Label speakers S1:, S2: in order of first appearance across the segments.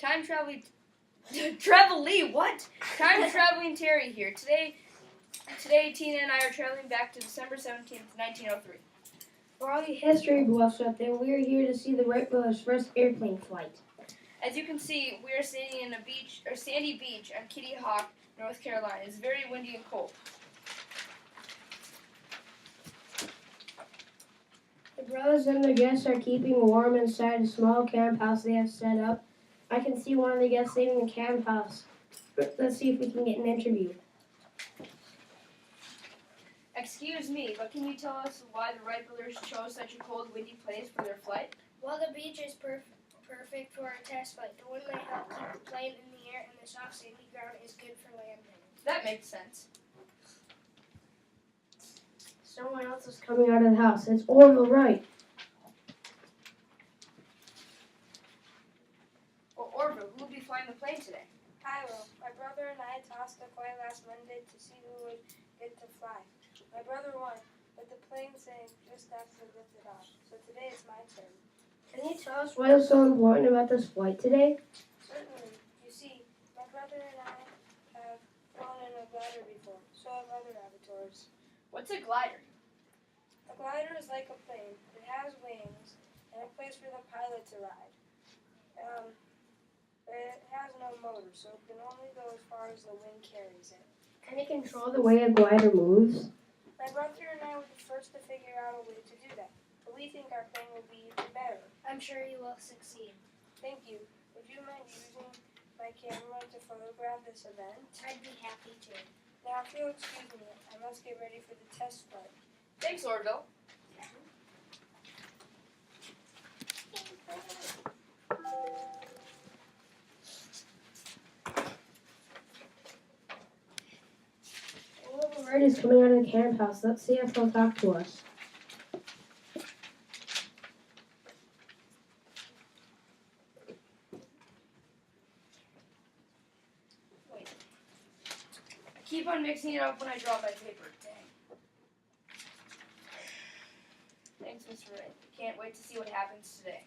S1: Time traveling Terry here. Today, Tina and I are traveling back to December 17th, 1903.
S2: For all you history buffs out there, we are here to see the Wright Brothers' first airplane flight.
S1: As you can see, we are standing in a sandy beach on Kitty Hawk, North Carolina. It's very windy and cold.
S2: The brothers and their guests are keeping warm inside a small camp house they have set up. I can see one of the guests leaving the camp house. Let's see if we can get an interview.
S1: Excuse me, but can you tell us why the Wright brothers chose such a cold, windy place for their flight?
S3: Well, the beach is perfect for a test flight. The wind might help keep the plane in the air, and the soft, sandy ground is good for landing.
S1: That makes sense.
S2: Someone else is coming out of the house. It's Orville Wright.
S1: Well, Orville, who will be flying the plane today?
S3: I will. My brother and I tossed a coin last Monday to see who would get to fly. My brother won, but the plane sank just after we lifted off. So today it's my turn.
S2: Can you tell us what is so important about this flight today?
S3: Certainly. You see, my brother and I have flown in a glider before. So have other avatars.
S1: What's a glider?
S3: A glider is like a plane. It has wings and a place for the pilot to ride. It has no motor, so it can only go as far as the wind carries it.
S2: Can you control the way a glider moves?
S3: My brother and I were the first to figure out a way to do that, but we think our plane will be even better. I'm sure you will succeed. Thank you. Would you mind using my camera to photograph this event? I'd be happy to. Now, if you'll excuse me, I must get ready for the test flight.
S1: Thanks, Orville.
S2: Orville Wright is coming out of the camp house. Let's see if he'll talk to us.
S1: Wait. I keep on mixing it up when I draw my paper. Dang. Thanks, Mr. Wright. Can't wait to see what happens today.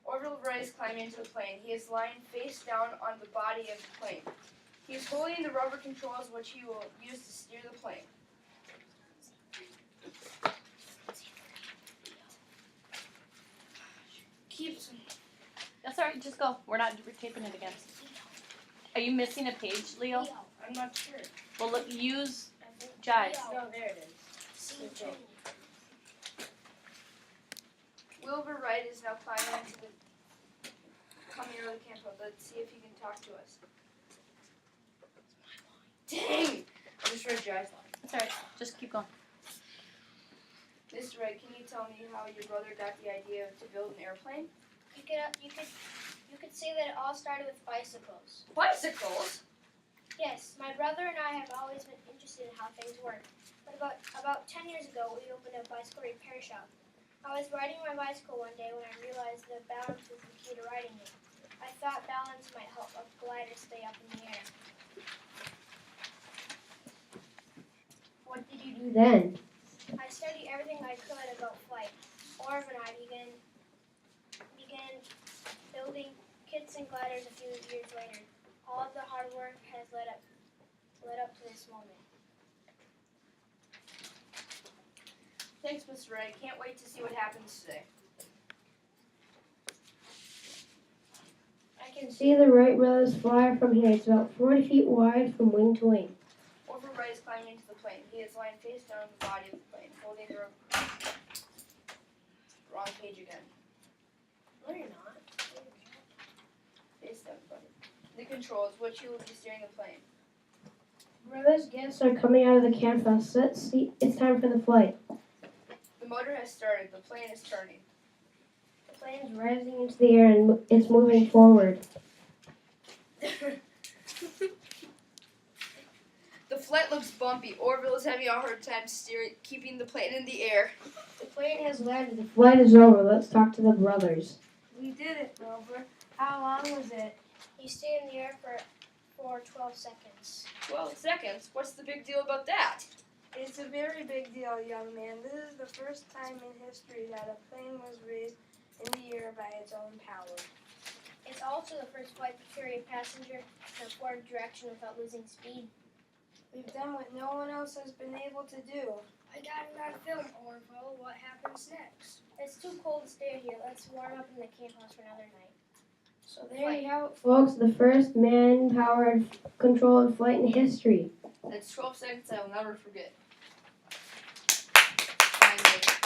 S1: Orville Wright is climbing into the plane. He is lying face down on the body of the plane. He is holding the rubber controls which he will use to steer the plane.
S4: That's all right, just go. We're not taping it again. Are you missing a page, Leo?
S1: I'm not sure.
S4: Well, look, use Jive.
S1: No, there it is. Okay. Wilbur Wright is now coming out of the camp. Let's see if he can talk to us. Dang! I just read Jive's line.
S4: That's all right, just keep going.
S1: Mr. Wright, can you tell me how your brother got the idea to build an airplane?
S3: You could say that it all started with bicycles.
S1: Bicycles?
S3: Yes, my brother and I have always been interested in how things work. But about 10 years ago, we opened a bicycle repair shop. I was riding my bicycle one day when I realized that balance was the key to riding it. I thought balance might help a glider stay up in the air.
S2: What did you do then?
S3: I studied everything I could about flight. Orv and I began building kits and gliders a few years later. All of the hard work has led up to this moment.
S1: Thanks, Mr. Wright. Can't wait to see what happens today.
S2: I can see the Wright brothers fly from here. It's about 40 feet wide from wing to wing.
S1: Orville Wright is climbing into the plane. He is lying face down on the body of the plane, holding the wrong page again.
S3: No, you're not.
S1: Face down, buddy. The controls, which he will be steering the plane.
S2: Brothers' guests are coming out of the camp house. Let's see. It's time for the flight.
S1: The motor has started. The plane is turning.
S2: The plane is rising into the air and it's moving forward.
S1: The flight looks bumpy. Orville is having a hard time keeping the plane in the air.
S2: The plane has landed. The flight is over. Let's talk to the brothers.
S3: We did it, Wilbur. How long was it? You stayed in the air for 12 seconds.
S1: 12 seconds? What's the big deal about that?
S3: It's a very big deal, young man. This is the first time in history that a plane was raised in the air by its own power. It's
S2: also the first flight to carry a passenger in a forward direction without losing speed.
S3: We've done what no one else has been able to do.
S2: I got it on film, Orville. What happens next? It's too cold to stay here. Let's warm up in the camp house for another night. So there you have it, folks. The first man-powered controlled flight in history.
S1: That's 12 seconds I will never forget. Finally.